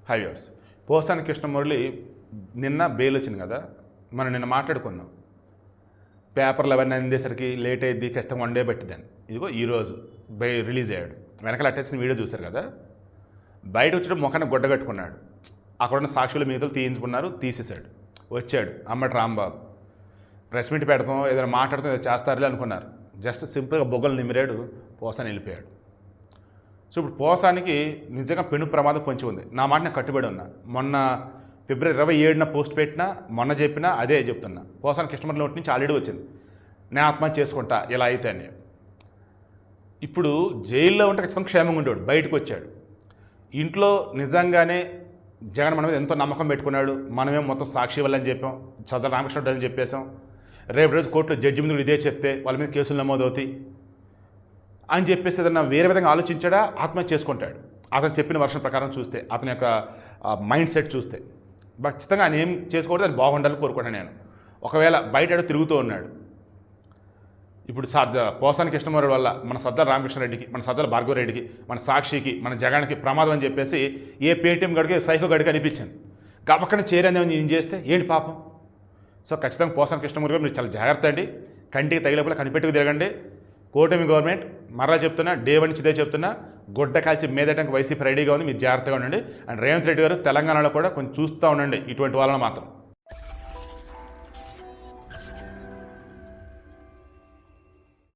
High viewers, Posani Krishna Murali నిన్న bail వచ్చింది కదా, మనం నిన్న మాట్లాడుకున్నాం. పేపర్లు అవన్నీ అందేసరికి లేట్ అయ్యింది, ఖచ్చితంగా 1 డే పెట్టిద్దని. ఇదిగో ఈరోజు రిలీజ్ అయ్యాడు. వెనకాల అట్టేసిన వీడియో చూశారు కదా. బయట వచ్చేటప్పుడు ముఖాన్ని గుడ్డ కట్టుకున్నాడు. అక్కడున్న సాక్షుల మీదలు తీయించుకున్నారు, తీసేశాడు. వచ్చాడు అమ్మటి రాంబాబు. ప్రెస్ మీట్ పెడతాం, ఏదైనా మాట్లాడతాం, ఏదో చేస్తారులే అనుకున్నారు. జస్ట్ సింపుల్గా బొగ్గలు నిమిరాడు, పోసాని వెళ్ళిపోయాడు. సో ఇప్పుడు పోసానికి నిజంగా పెను ప్రమాదం పొంచి ఉంది. నా మాట నేను కట్టుబడి ఉన్నా. మొన్న ఫిబ్రవరి 27న పోస్ట్ పెట్టినా, మొన్న చెప్పినా అదే చెప్తున్నా. పోసాని కృష్ణమురళి నోటి నుంచి ఆల్రెడీ వచ్చింది, నేను ఆత్మహత్య చేసుకుంటా ఇలా అయితే అని. ఇప్పుడు జైల్లో ఉంటే ఖచ్చితంగా క్షేమంగా ఉండేవాడు. బయటకు వచ్చాడు. ఇంట్లో నిజంగానే జగన్ మన మీద ఎంతో నమ్మకం పెట్టుకున్నాడు. మనమేం మొత్తం సాక్షి వల్ల అని చెప్పాం, సజ్జల రామకృష్ణ అని చెప్పేశాం. రేపు రోజు కోర్టులో జడ్జి ముందు ఇదే చెప్తే వాళ్ళ మీద కేసులు నమోదవుతాయి అని చెప్పేసి ఏదన్నా వేరే విధంగా ఆలోచించాడా, ఆత్మహత్య చేసుకుంటాడు. అతను చెప్పిన వర్షం ప్రకారం చూస్తే, అతని యొక్క మైండ్ సెట్ చూస్తే ఖచ్చితంగా ఆయన ఏం చేసుకోకూడదు, అది బాగుండాలని కోరుకుంటాను నేను. ఒకవేళ బయట తిరుగుతూ ఉన్నాడు. ఇప్పుడు పోసాని కృష్ణమురళి వల్ల మన సజ్జల రామకృష్ణారెడ్డికి, మన సజ్జల భార్గవరెడ్డికి, మన సాక్షికి, మన జగన్కి ప్రమాదం అని చెప్పేసి ఏ పేటీఎం గడికి సైకో గడికి అనిపించింది. గబక్కన చేరేందేమో నేను చేస్తే ఏంటి పాపం. సో ఖచ్చితంగా పోసాని కృష్ణమురళి మీరు చాలా జాగ్రత్త అండి. కంటికి తగిలేపులా కనిపెట్టుకు తిరగండి. కూటమి గవర్నమెంట్ మరలా చెప్తున్నా, డే 1 నుంచి ఇదే చెప్తున్నా, గుడ్డ కాల్చి మీదటానికి వైసీపీ రెడీగా ఉంది. మీరు జాగ్రత్తగా ఉండండి. అండ్ రేవంత్ రెడ్డి గారు తెలంగాణలో కూడా కొంచెం చూస్తూ ఉండండి ఇటువంటి వాళ్ళని మాత్రం.